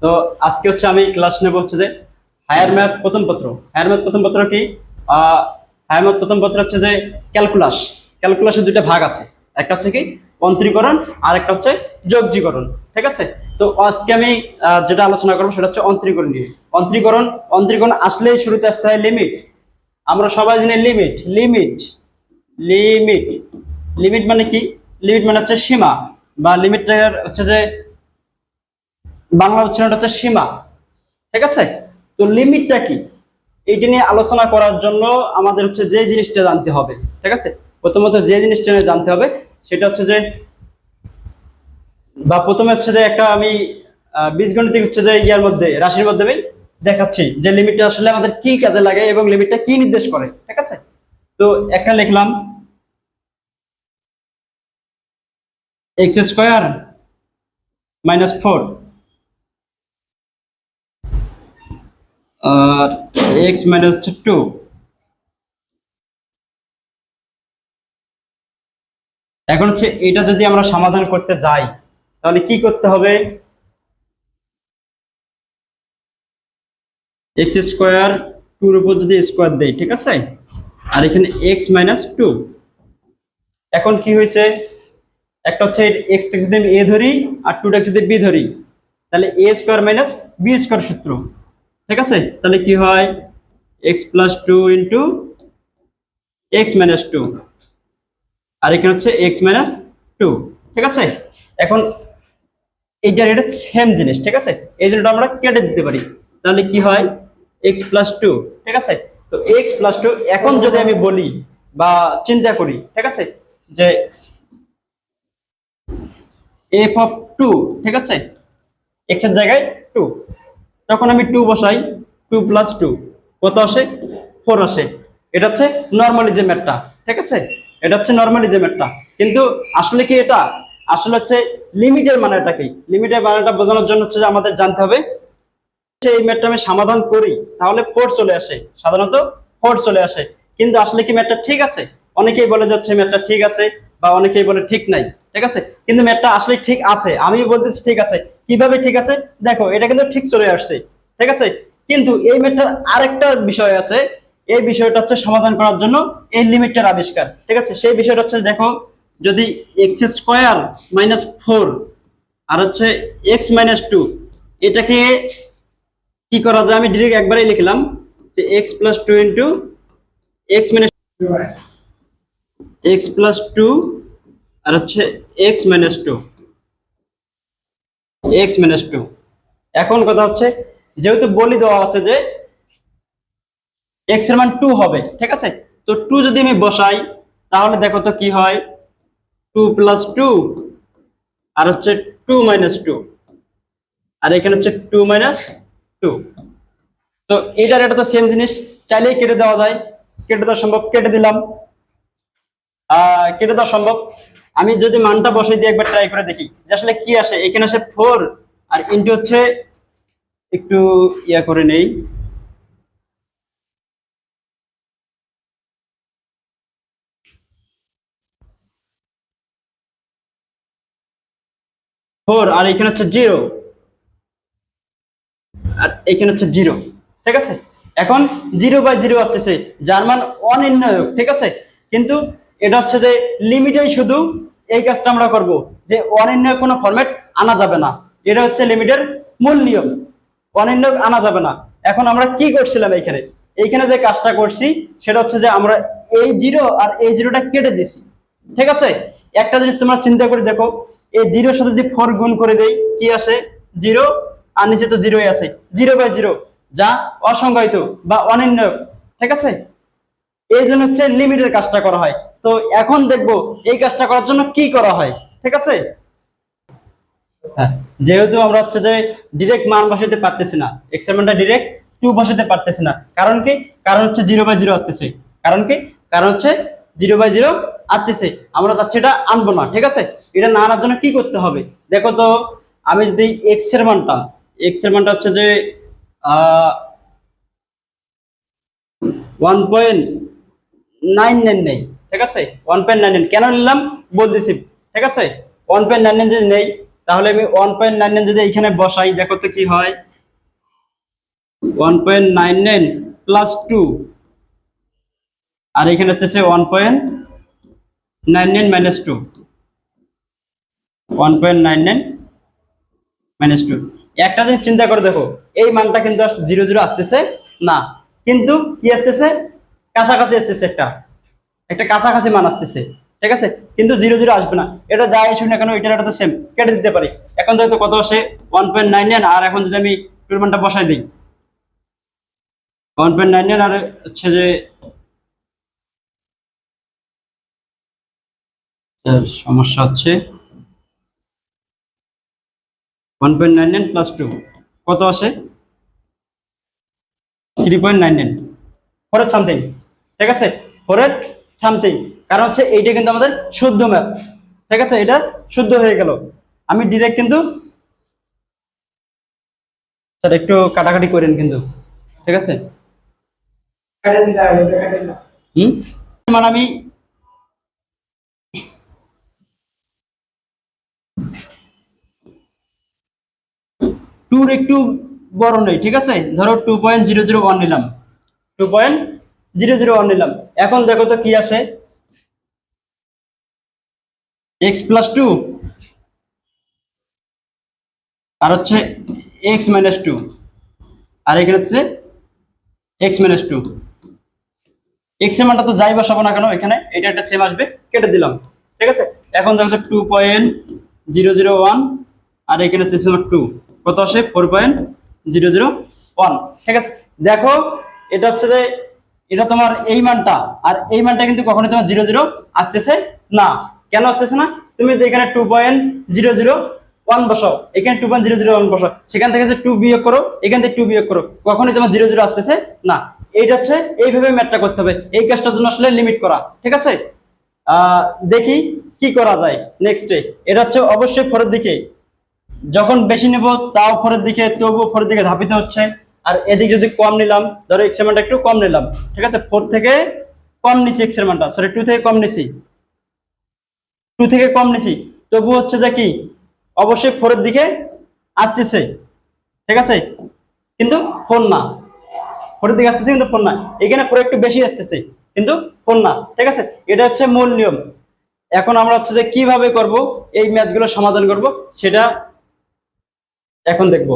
তো আজকে হচ্ছে আমি ক্লাস নেব হচ্ছে যে হায়ার ম্যাথ প্রথম পত্র। হায়ার ম্যাথ প্রথম পত্র কি? হায়ার ম্যাথ প্রথম পত্র হচ্ছে যে ক্যালকুলাস। ক্যালকুলাসের দুইটা ভাগ আছে, একটা হচ্ছে কি অন্তরীকরণ আর একটা হচ্ছে যোগজীকরণ। ঠিক আছে, তো আজকে আমি যেটা আলোচনা করবো সেটা হচ্ছে অন্তরীকরণ নিয়ে। অন্তরীকরণ অন্তরীকরণ আসলেই শুরুতে আসতে হয় লিমিট। আমরা সবাই জানি লিমিট লিমিট লিমিট লিমিট মানে কি? লিমিট মানে হচ্ছে সীমা, বা লিমিটের হচ্ছে যে বাংলা উচ্চারণটা হচ্ছে সীমা। ঠিক আছে, তো লিমিটটা কি এইটা নিয়ে আলোচনা করার জন্য আমাদের হচ্ছে যে জিনিসটা জানতে হবে। ঠিক আছে, প্রথমত যে জিনিসটা নিয়ে জানতে হবে সেটা হচ্ছে যে, বা প্রথমে হচ্ছে যে একটা আমি বীজগণিতিক হচ্ছে যে ইয়ার মধ্যে রাশির মধ্যে আমি দেখাচ্ছি যে লিমিটটা আসলে আমাদের কি কাজে লাগে এবং লিমিটটা কি নির্দেশ করে। ঠিক আছে, তো একটা লিখলাম এক্স স্কোয়ার -4 আর এক্স মাইনাস হচ্ছে 2। এখন হচ্ছে এটা যদি আমরা সমাধান করতে যাই তাহলে কি করতে হবে? এক্স স্কোয়ার 2 এর উপর যদি স্কোয়ার দেই, ঠিক আছে, আর এখানে x-2। এখন কি হয়েছে, একটা হচ্ছে এক্সটা যদি আমি এ ধরি আর 2টা যদি বি ধরি, তাহলে a square minus b square সূত্র। ঠিক আছে, তাহলে কি হয় x+2 ইন্টু x-2, আর এখানে হচ্ছে x-2। ঠিক আছে, এখন এইটার এটা সেম জিনিস। ঠিক আছে, এই জন্য আমরা কেটে দিতে পারি, তাহলে কি হয় x+2। ঠিক আছে, তো x+2 এখন যদি আমি বলি বা চিন্তা করি, ঠিক আছে, যে f(2), ঠিক আছে, x এর জায়গায় 2, তখন আমি 2 বসাই, 2 + 2 কত আসে? 4 আসে। এটা হচ্ছে নরমালিজমেরটা। ঠিক আছে, এটা হচ্ছে নরমালিজমেরটা, কিন্তু আসলে কি এটা আসলে হচ্ছে লিমিটের মানেটা কি? লিমিটের মানেটা বোঝানোর জন্য হচ্ছে যে আমাদের জানতে হবে এই ম্যাথটা আমি সমাধান করি তাহলে 4 চলে আসে, সাধারণত 4 চলে আসে। কিন্তু আসলে কি ম্যাথটা ঠিক আছে? অনেকেই বলে যাচ্ছে ম্যাথটা ঠিক আছে, বা অনেকেই বলে ঠিক নাই। ঠিক আছে, কিন্তু ম্যাথটা আসলে ঠিক আছে, আমি বলতেছি ঠিক আছে। কিভাবে ঠিক আছে? দেখো, এটা কিন্তু ঠিক চলে আসছে। ঠিক আছে, কিন্তু এই ম্যাথটার আরেকটা বিষয় আছে। এই বিষয়টা হচ্ছে সমাধান করার জন্য এই লিমিটটার আবিষ্কার। ঠিক আছে, সেই বিষয়টা হচ্ছে দেখো, যদি x² - 4 আর হচ্ছে x-2, এটাকে কি করা যায়? আমি ডিরেক্ট একবারই লিখলাম যে x+2 ইন্টু x+2 আর হচ্ছে x-2। এখন কথা হচ্ছে, যেহেতু বলি দেওয়া আছে যে x এর মান 2 হবে, ঠিক আছে, তো 2 যদি আমি বসাই তাহলে দেখো তো কি হয়, 2 + 2 আর হচ্ছে 2 - 2, আর এখানে হচ্ছে 2 - 2। তো এটার এটা তো সেম জিনিস, চাইলেই কেটে দেওয়া যায়। কেটে দেওয়া সম্ভব, কেটে দিলাম। কেটে দেওয়া সম্ভব। আমি যদি মানটা বসাই দিয়ে একবার ট্রাই করে দেখি যে আসলে কি আসে। এখানে আসে 4 আর ইনটু হচ্ছে, একটু ইয়া করে নেই, 4 আর এখানে হচ্ছে 0 আর এখানে হচ্ছে 0। ঠিক আছে, এখন 0/0 আসতেছে, যার মান অনির্ণায়ক। ঠিক আছে, কিন্তু এটা হচ্ছে যে লিমিটেই শুধু এই কাজটা আমরা করব যে অনির্ণায়ক কোনো ফরম্যাট আনা যাবে না। এটা হচ্ছে লিমিটের মূল নিয়ম, অনির্ণায়ক আনা যাবে না। এখন আমরা কি করছিলাম এইখানে? এইখানে যে কাজটা করছি সেটা হচ্ছে যে আমরা এই 0 আর এই 0টা কেটে দিছি। ঠিক আছে, একটা জিনিস তোমরা চিন্তা করে দেখো, এই 0-র সাথে যদি 4 গুণ করে দেই কি আসে? 0, আর নিচে তো 0ই আছে, 0/0, যা অসংজ্ঞায়িত বা অনির্ণায়ক। ঠিক আছে, এই জন্য হচ্ছে লিমিটের কাজটা করা হয়। তো এখন দেখবো এই কাজটা করার জন্য কি করা হয়। ঠিক আছে, হ্যাঁ, যেহেতু আমরা হচ্ছে যে ডিরেক্ট মান বসাতে পারতেছি না, এক্স এর মানটা ডিরেক্ট 2 বসাতে পারতেছি না, কারণ কি? কারণ হচ্ছে 0/0 আসতেছে। কারণ কি? কারণ হচ্ছে 0/0 আসতেছে, আমরা চাচ্ছি এটা আনবো না। ঠিক আছে, এটা না আনার জন্য কি করতে হবে দেখো তো। আমি যদি এক্স এর মানটা হচ্ছে যে 1.99 নেই। ঠিক আছে, 1.99 কেন নিলাম বলতেছি। ঠিক আছে, 1.99 যদি নেই তাহলে আমি 1.99 যদি এখানে বসাই, দেখো তো কি হয়। 1.99 প্লাস 2, আর এখানে আসতেছে 1.99 মাইনাস 2, 1.99 মাইনাস 2। একটা জিনিস চিন্তা করে দেখো, এই মানটা কিন্তু 0 আসতেছে না, কিন্তু কি আসতেছে, কাছাকাছি আসতেছে, একটা কাছাকাছি মান আসতেছে, ঠিক আছে, কিন্তু 0 আসবে না। এটা যাই শুনি না কেন, এটা তো সেম, কেটে দিতে পারি। এখন দেখো কত আসে, 1.99, আর এখন যদি আমি টুর মানটা বসাই দিই 1.99, আর হচ্ছে যে সমস্যা হচ্ছে 1.99 প্লাস 2 কত আসে, 3.99, ফোরের সামথিং, ঠিক আছে, ফোরের সামথিং। কারণ হচ্ছে এইটা কিন্তু আমাদের শুদ্ধ ম্যাথ, ঠিক আছে, এটা শুদ্ধ হয়ে গেল। আমি ডিরেক্ট কিন্তু স্যার একটু কাটাকাটি করেন কিন্তু, ঠিক আছে। হুম, মানে আমি টুর একটু বড় নেই, ঠিক আছে, ধরো 2.001 নিলাম, 2.001 নিলাম। এখন দেখো তো কি আসে, এক্স প্লাস 2, আর হচ্ছে এক্স মাইনাস 2, আর এখানে হচ্ছে এক্স মাইনাস 2। এক্স এর মানটা তো যাই বসাবো না কেন, এখানে এটা একটা সেম আসবে, কেটে দিলাম, ঠিক আছে। এখন দেখো 2.001, আর এখানে হচ্ছে 2, কত আসে 4.001, ঠিক আছে। দেখো এটা হচ্ছে যে এটা তোমার এই মানটা, আর এই মানটা কিন্তু কখনোই তোমার 0 আসতেছে না। কেন আসতেছে না, তুমি যদি এখানে 2.001 বসাও, এখানে 2.001 বসাও, সেখান থেকে যে 2 বিয়োগ করো, এখান থেকে 2 বিয়োগ করো, কখনোই তোমার 0 আসতেছে না। এইটা হচ্ছে এইভাবে ম্যাথটা করতে হবে, এই কাজটার জন্য আসলে লিমিট করা, ঠিক আছে। দেখি কি করা যায় নেক্সটে। এটা হচ্ছে অবশ্যই ফোরের দিকে, যখন বেশি নেব তাও ফোরের দিকে, তবুও ফোরের দিকে ধাপিত হচ্ছে। আর এদিকে যদি কম নিলাম, ধরো এক্স এর মানটা একটু কম নিলাম, ঠিক আছে, 4 থেকে কম নিছি, এক্স এর মানটা সরি 2 থেকে কম নিছি, 2 থেকে কম নিছি, তবু হচ্ছে যে কি অবশ্যই ফোরের দিকে আসতেছে, ঠিক আছে, কিন্তু ফোর না, ফোরের দিকে আসতেছে কিন্তু ফোর না, এখানে ফোর একটু বেশি আসতেছে কিন্তু ফোর না, ঠিক আছে। এটা হচ্ছে মূল নিয়ম। এখন আমরা হচ্ছে যে কিভাবে করব এই ম্যাথগুলো সমাধান করব সেটা এখন দেখবো।